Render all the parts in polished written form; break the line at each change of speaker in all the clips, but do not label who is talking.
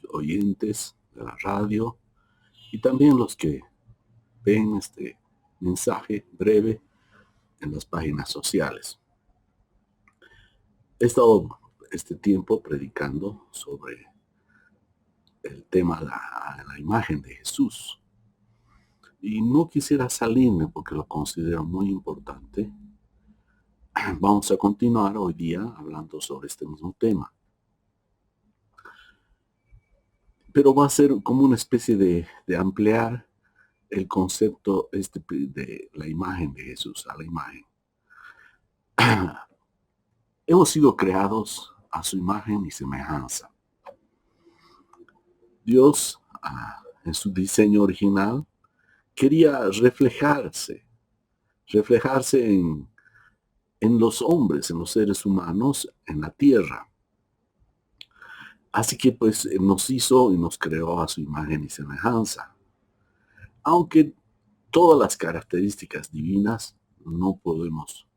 los oyentes de la radio y también los que ven este mensaje breve en las páginas sociales. He estado este tiempo predicando sobre el tema de la imagen de Jesús. Y no quisiera salirme porque lo considero muy importante. Vamos a continuar hoy día hablando sobre este mismo tema. Pero va a ser como una especie de ampliar el concepto de la imagen de Jesús, a la imagen. Hemos sido creados a su imagen y semejanza. Dios, en su diseño original, quería reflejarse en los hombres, en los seres humanos, en la tierra. Así que pues nos hizo y nos creó a su imagen y semejanza. Aunque todas las características divinas no podemos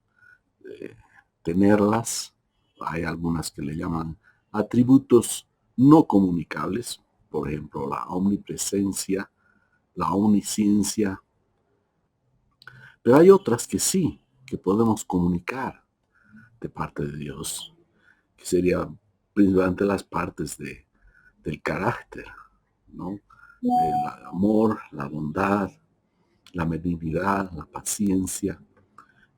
tenerlas, hay algunas que le llaman atributos no comunicables, por ejemplo, la omnipresencia, la omnisciencia, pero hay otras que sí, que podemos comunicar de parte de Dios, que sería principalmente las partes del carácter, ¿no? El amor, la bondad, la benignidad, la paciencia.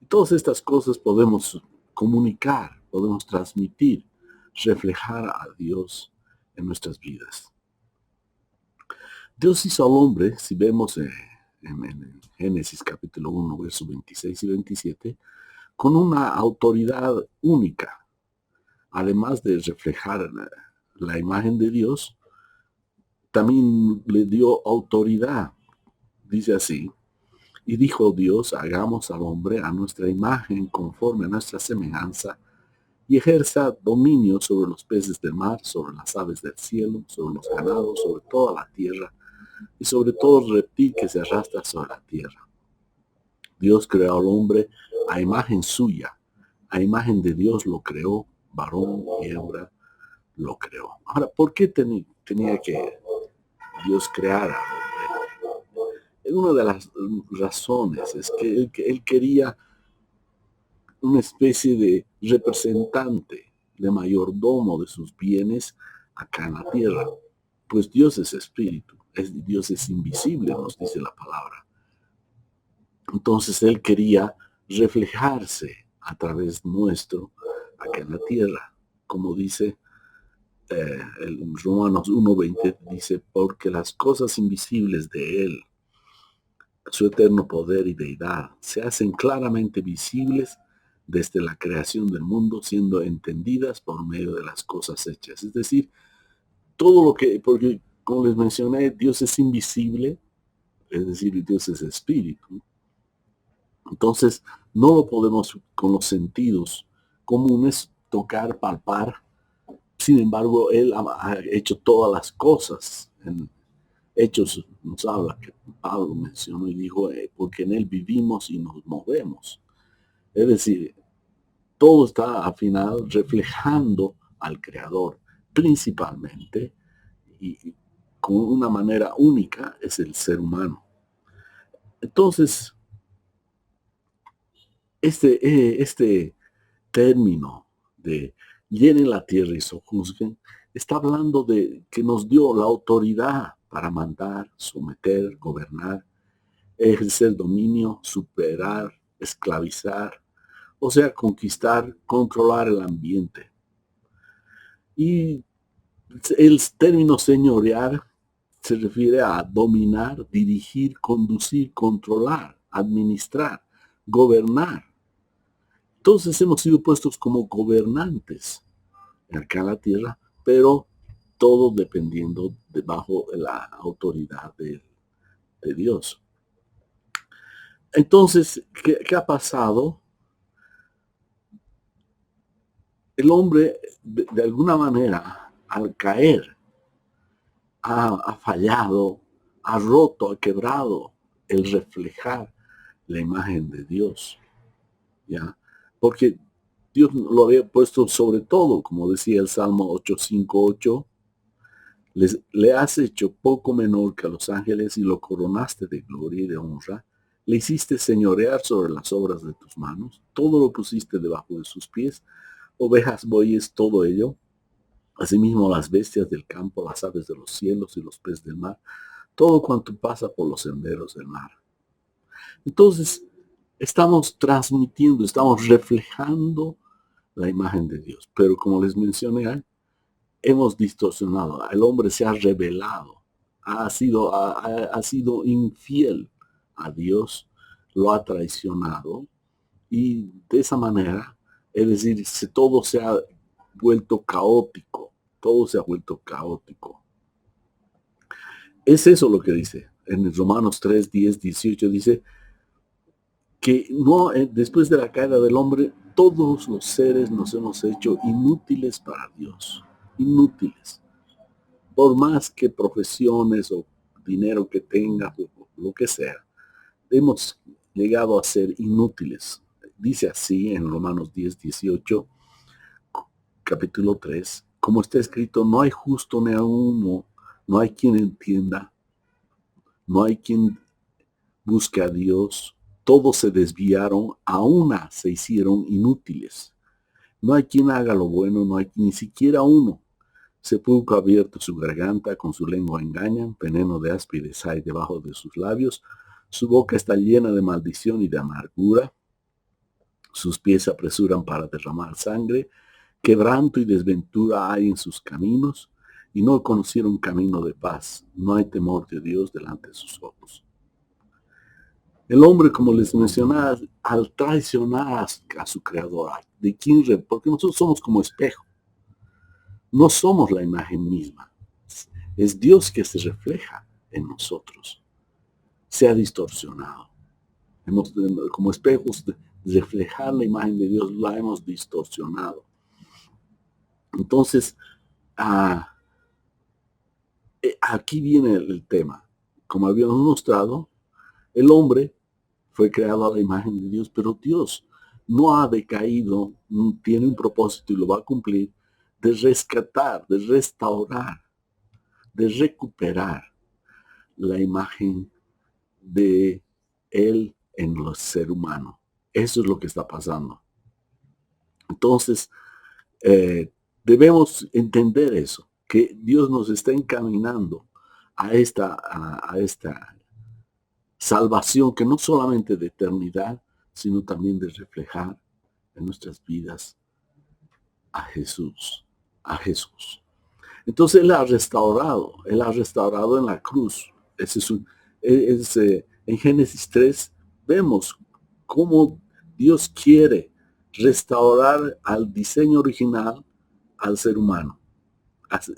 Y todas estas cosas podemos comunicar, podemos transmitir, reflejar a Dios en nuestras vidas. Dios hizo al hombre, si vemos en Génesis capítulo 1, versos 26 y 27, con una autoridad única. Además de reflejar la imagen de Dios, también le dio autoridad. Dice así: y dijo Dios, hagamos al hombre a nuestra imagen, conforme a nuestra semejanza, y ejerza dominio sobre los peces del mar, sobre las aves del cielo, sobre los ganados, sobre toda la tierra, y sobre todo reptil que se arrastra sobre la tierra. Dios creó al hombre a imagen suya, a imagen de Dios lo creó, varón y hembra lo creó. Ahora, ¿por qué tenía que Dios crear al hombre? Una de las razones es que él quería una especie de representante, de mayordomo de sus bienes acá en la tierra. Pues Dios es espíritu, Dios es invisible, nos dice la palabra. Entonces él quería reflejarse a través nuestro acá en la tierra, como dice el Romanos 1:20, dice, porque las cosas invisibles de él, su eterno poder y deidad, se hacen claramente visibles desde la creación del mundo, siendo entendidas por medio de las cosas hechas. Es decir, todo lo que, porque como les mencioné, Dios es invisible, es decir, Dios es espíritu. Entonces, no lo podemos con los sentidos comunes tocar, palpar. Sin embargo, Él ha hecho todas las cosas. En Hechos nos habla, que Pablo mencionó y dijo, porque en Él vivimos y nos movemos. Es decir, todo está al final reflejando al Creador, principalmente, y con una manera única, es el ser humano. Entonces, este término de llenen la tierra y sojuzguen, está hablando de que nos dio la autoridad para mandar, someter, gobernar, ejercer dominio, superar, esclavizar, o sea, conquistar, controlar el ambiente. Y el término señorear se refiere a dominar, dirigir, conducir, controlar, administrar, gobernar. Entonces hemos sido puestos como gobernantes acá en la tierra, pero todo dependiendo bajo la autoridad de Dios. Entonces, ¿qué ha pasado? El hombre, de alguna manera, al caer, ha fallado, ha roto, ha quebrado el reflejar la imagen de Dios, ¿ya? Porque Dios lo había puesto sobre todo, como decía el Salmo 8:5-8, Le has hecho poco menor que a los ángeles y lo coronaste de gloria y de honra. Le hiciste señorear sobre las obras de tus manos. Todo lo pusiste debajo de sus pies. Ovejas, bueyes, todo ello. Asimismo las bestias del campo, las aves de los cielos y los peces del mar. Todo cuanto pasa por los senderos del mar. Entonces, estamos transmitiendo, estamos reflejando la imagen de Dios. Pero como les mencioné, hemos distorsionado. El hombre se ha rebelado, ha sido infiel a Dios, lo ha traicionado y de esa manera, es decir, todo se ha vuelto caótico, todo se ha vuelto caótico. Es eso lo que dice en Romanos 3, 10, 18, dice que no, después de la caída del hombre, todos los seres nos hemos hecho inútiles para Dios, inútiles. Por más que profesiones o dinero que tengas, o lo que sea, hemos llegado a ser inútiles. Dice así en Romanos 10, 18, capítulo 3, como está escrito, no hay justo ni a uno, no hay quien entienda, no hay quien busque a Dios, todos se desviaron, a una se hicieron inútiles. No hay quien haga lo bueno, no hay ni siquiera uno. Sepulcro abierto su garganta, con su lengua engañan, veneno de áspides hay debajo de sus labios, su boca está llena de maldición y de amargura, sus pies se apresuran para derramar sangre, quebranto y desventura hay en sus caminos, y no conocieron camino de paz, no hay temor de Dios delante de sus ojos. El hombre, como les mencionaba, al traicionar a su creador, ¿de quién? Porque nosotros somos como espejo. No somos la imagen misma. Es Dios que se refleja en nosotros. Se ha distorsionado. Como espejos, reflejar la imagen de Dios la hemos distorsionado. Entonces, aquí viene el tema. Como habíamos mostrado, el hombre fue creado a la imagen de Dios, pero Dios no ha decaído, tiene un propósito y lo va a cumplir, de rescatar, de restaurar, de recuperar la imagen de Él en el ser humano. Eso es lo que está pasando. Entonces, debemos entender eso, que Dios nos está encaminando a esta salvación que no solamente de eternidad, sino también de reflejar en nuestras vidas a Jesús, a Jesús. Entonces Él ha restaurado en la cruz. Ese es en Génesis 3 vemos cómo Dios quiere restaurar al diseño original al ser humano,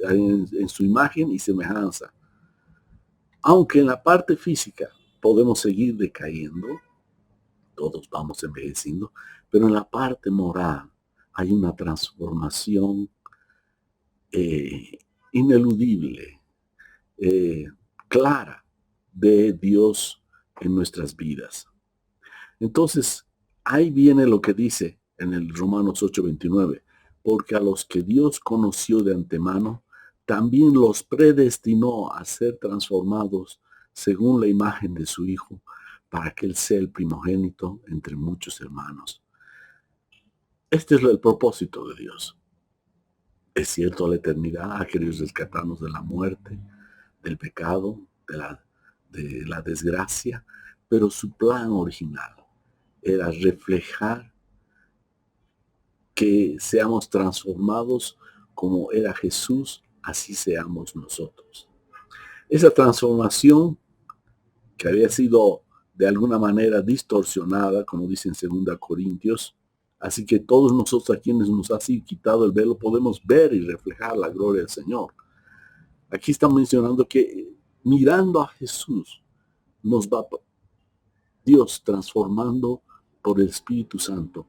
en su imagen y semejanza. Aunque en la parte física podemos seguir decayendo, todos vamos envejeciendo, pero en la parte moral hay una transformación ineludible, clara de Dios en nuestras vidas. Entonces, ahí viene lo que dice en el Romanos 8:29, porque a los que Dios conoció de antemano, también los predestinó a ser transformados según la imagen de su Hijo, para que Él sea el primogénito entre muchos hermanos. Este es el propósito de Dios. Es cierto, la eternidad ha querido rescatarnos de la muerte, del pecado, de la desgracia, pero su plan original era reflejar que seamos transformados como era Jesús, así seamos nosotros. Esa transformación que había sido de alguna manera distorsionada, como dice en 2 Corintios, así que todos nosotros a quienes nos ha sido quitado el velo podemos ver y reflejar la gloria del Señor. Aquí está mencionando que mirando a Jesús nos va Dios transformando por el Espíritu Santo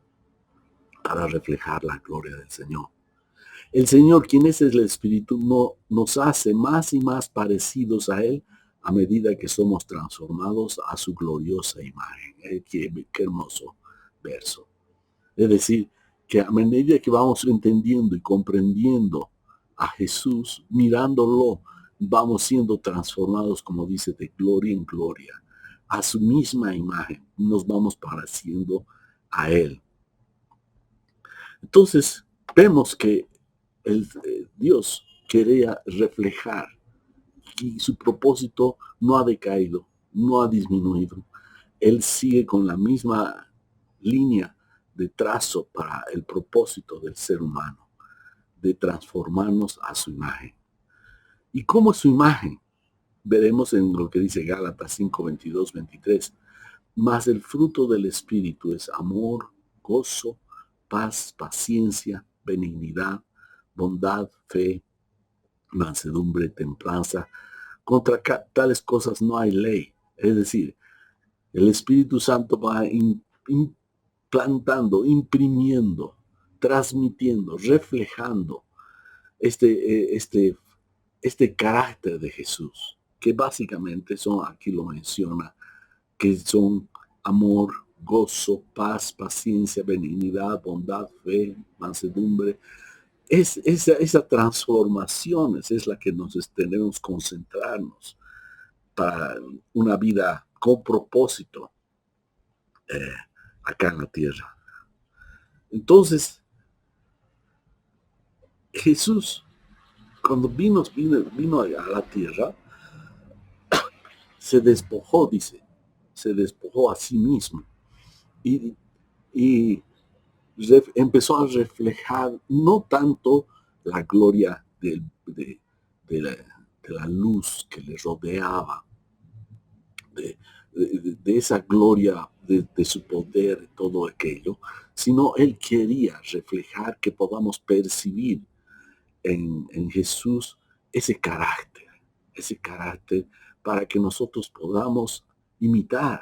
para reflejar la gloria del Señor. El Señor, quien es el Espíritu, nos hace más y más parecidos a Él a medida que somos transformados a su gloriosa imagen. Qué hermoso verso. Es decir, que a medida que vamos entendiendo y comprendiendo a Jesús, mirándolo vamos siendo transformados, como dice, de gloria en gloria, a su misma imagen, nos vamos pareciendo a Él. Entonces, vemos que Dios quería reflejar y su propósito no ha decaído, no ha disminuido. Él sigue con la misma línea de trazo para el propósito del ser humano, de transformarnos a su imagen. ¿Y cómo es su imagen? Veremos en lo que dice Gálatas 5, 22, 23. Mas el fruto del Espíritu es amor, gozo, paz, paciencia, benignidad, bondad, fe, mansedumbre, templanza. Contra tales cosas no hay ley. Es decir, el Espíritu Santo va implantando, imprimiendo, transmitiendo, reflejando este carácter de Jesús, que básicamente son, aquí lo menciona, que son amor, gozo, paz, paciencia, benignidad, bondad, fe, mansedumbre. Esa transformación es la que nos tenemos que concentrarnos para una vida con propósito acá en la tierra. Entonces, Jesús, cuando vino a la tierra, se despojó, dice, se despojó a sí mismo y, y empezó a reflejar no tanto la gloria de la luz que le rodeaba, de esa gloria de su poder, todo aquello, sino él quería reflejar que podamos percibir en Jesús ese carácter para que nosotros podamos imitar,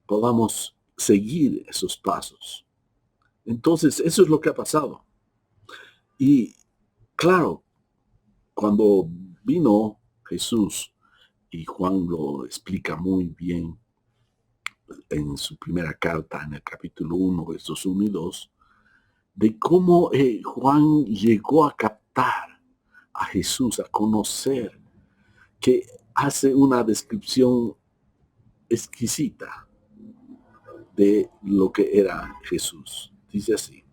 podamos seguir esos pasos. Entonces, eso es lo que ha pasado. Y claro, cuando vino Jesús, y Juan lo explica muy bien en su primera carta, en el capítulo 1, versos 1 y 2, de cómo Juan llegó a captar a Jesús, a conocer, que hace una descripción exquisita de lo que era Jesús. Dice así: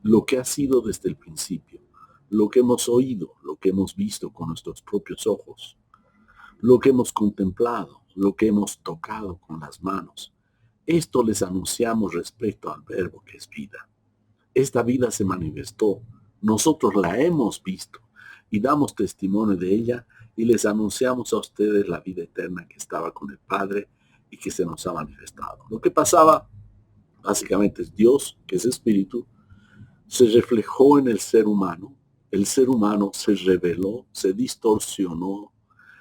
lo que ha sido desde el principio, lo que hemos oído, lo que hemos visto con nuestros propios ojos, lo que hemos contemplado, lo que hemos tocado con las manos. Esto les anunciamos respecto al verbo que es vida. Esta vida se manifestó, nosotros la hemos visto y damos testimonio de ella y les anunciamos a ustedes la vida eterna que estaba con el Padre y que se nos ha manifestado. Lo que pasaba básicamente es Dios, que es espíritu, se reflejó en el ser humano se reveló, se distorsionó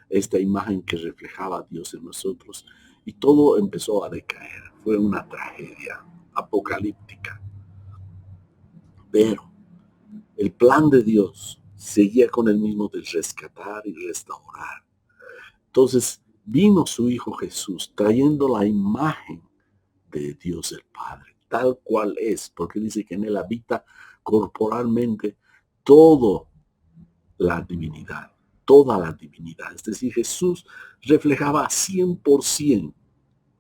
esta imagen que reflejaba a Dios en nosotros y todo empezó a decaer. Fue una tragedia apocalíptica. Pero el plan de Dios seguía con el mismo de rescatar y restaurar. Entonces vino su Hijo Jesús trayendo la imagen de Dios el Padre, tal cual es, porque dice que en él habita corporalmente todo la divinidad, toda la divinidad. Es decir, Jesús reflejaba 100%,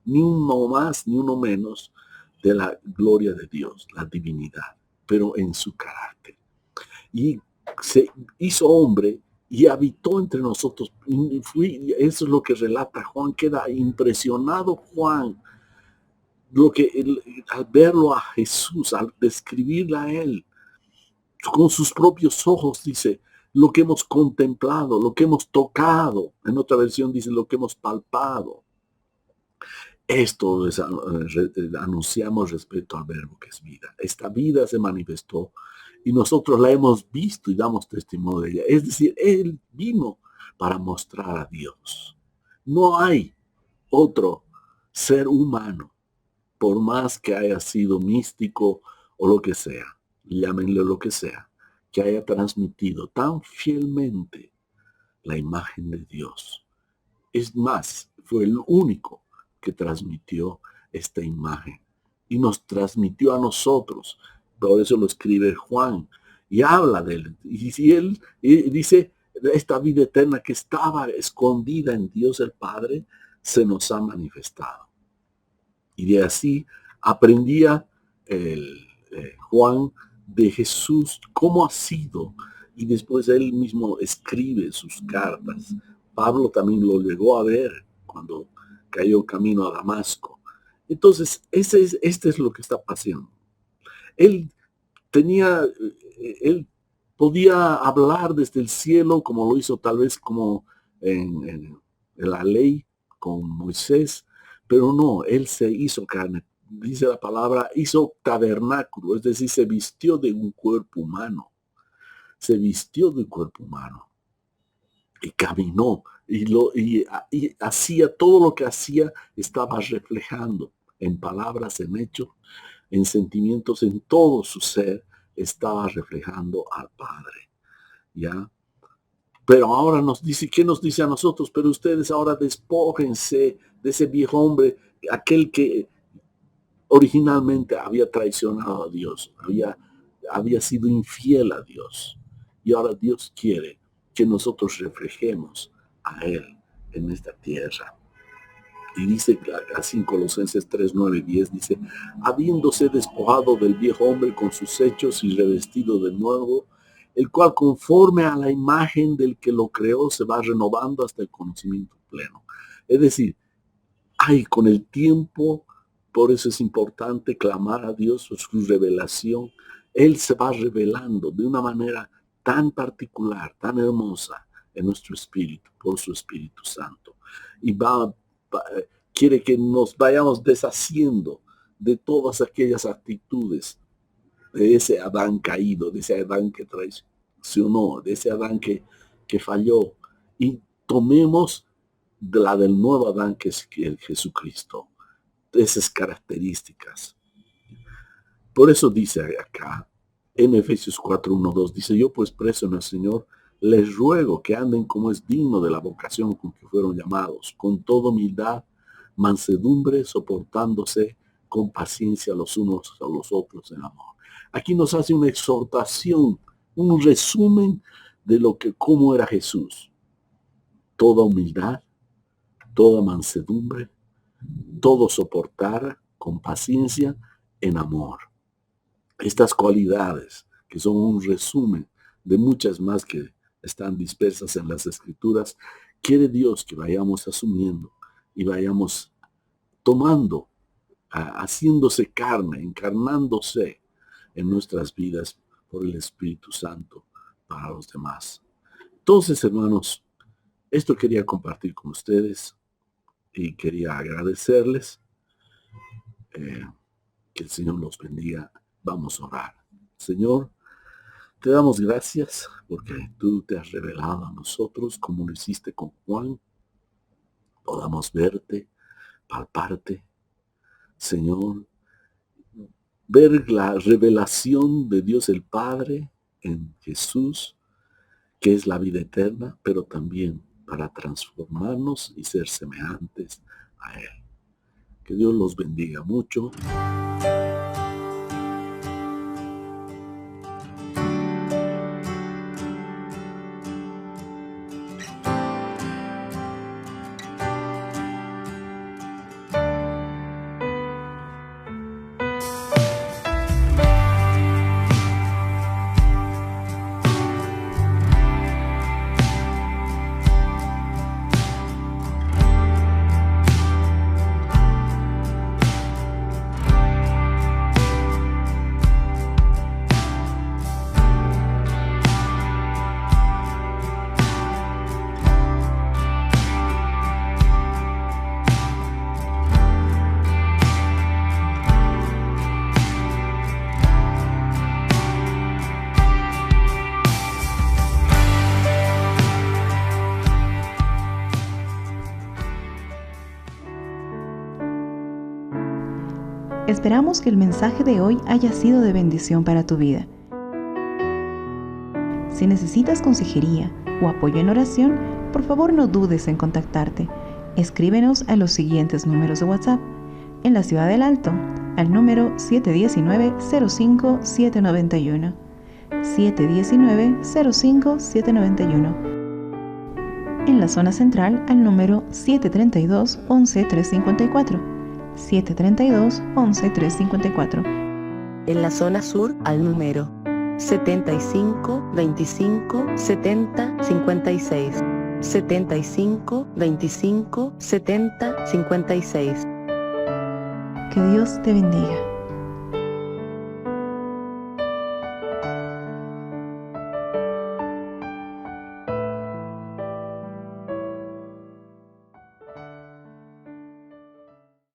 ni uno más ni uno menos, de la gloria de Dios, la divinidad, pero en su carácter. Y se hizo hombre y habitó entre nosotros. Eso es lo que relata Juan. Queda impresionado Juan al verlo a Jesús, al describirla a él con sus propios ojos, dice, lo que hemos contemplado, lo que hemos tocado. En otra versión dice lo que hemos palpado. Esto les anunciamos respecto al verbo que es vida. Esta vida se manifestó y nosotros la hemos visto y damos testimonio de ella. Es decir, él vino para mostrar a Dios. No hay otro ser humano, por más que haya sido místico o lo que sea, llámenle lo que sea, que haya transmitido tan fielmente la imagen de Dios. Es más, fue el único que transmitió esta imagen y nos transmitió a nosotros. Por eso lo escribe Juan y habla de él. Y si él dice, esta vida eterna que estaba escondida en Dios el Padre, se nos ha manifestado. Y de así aprendía Juan de Jesús, cómo ha sido, y después él mismo escribe sus cartas. Pablo también lo llegó a ver cuando cayó camino a Damasco. Entonces, este es lo que está pasando. Él podía hablar desde el cielo, como lo hizo tal vez como en la ley con Moisés, pero no, él se hizo carne. Dice la palabra, hizo tabernáculo, es decir, se vistió de un cuerpo humano. Se vistió de un cuerpo humano y caminó y hacía todo lo que hacía, estaba reflejando en palabras, en hechos, en sentimientos, en todo su ser, estaba reflejando al Padre. ¿Ya? Pero ahora nos dice, ¿qué nos dice a nosotros? Pero ustedes ahora despójense de ese viejo hombre, aquel que originalmente había traicionado a Dios, había sido infiel a Dios. Y ahora Dios quiere que nosotros reflejemos a Él en esta tierra. Y dice así en Colosenses 3, 9, 10, dice, habiéndose despojado del viejo hombre con sus hechos y revestido de nuevo, el cual conforme a la imagen del que lo creó se va renovando hasta el conocimiento pleno. Es decir, con el tiempo, por eso es importante clamar a Dios por su revelación. Él se va revelando de una manera tan particular, tan hermosa en nuestro espíritu, por su Espíritu Santo. Y quiere que nos vayamos deshaciendo de todas aquellas actitudes de ese Adán caído, de ese Adán que traicionó, de ese Adán que falló, y tomemos de la del nuevo Adán, que es el Jesucristo, esas características. Por eso dice acá en Efesios 4, 1, 2, dice, yo pues preso en el Señor, les ruego que anden como es digno de la vocación con que fueron llamados, con toda humildad, mansedumbre, soportándose con paciencia los unos a los otros en amor. Aquí nos hace una exhortación, un resumen de cómo era Jesús. Toda humildad, toda mansedumbre, todo soportar con paciencia en amor. Estas cualidades, que son un resumen de muchas más que están dispersas en las Escrituras, quiere Dios que vayamos asumiendo y vayamos tomando, haciéndose carne, encarnándose en nuestras vidas por el Espíritu Santo para los demás. Entonces, hermanos, esto quería compartir con ustedes y quería agradecerles. Que el Señor los bendiga. Vamos a orar. Señor, te damos gracias porque tú te has revelado a nosotros como lo hiciste con Juan. Podamos verte, palparte, Señor, ver la revelación de Dios el Padre en Jesús, que es la vida eterna, pero también para transformarnos y ser semejantes a Él. Que Dios los bendiga mucho.
Esperamos que el mensaje de hoy haya sido de bendición para tu vida. Si necesitas consejería o apoyo en oración, por favor no dudes en contactarte. Escríbenos a los siguientes números de WhatsApp. En la Ciudad del Alto, al número 719-05-791. 719-05-791. En la zona central al número 732 11 354. 732 11 354.
En la zona sur al número 75 25 70 56. 75 25 70 56.
Que Dios te bendiga.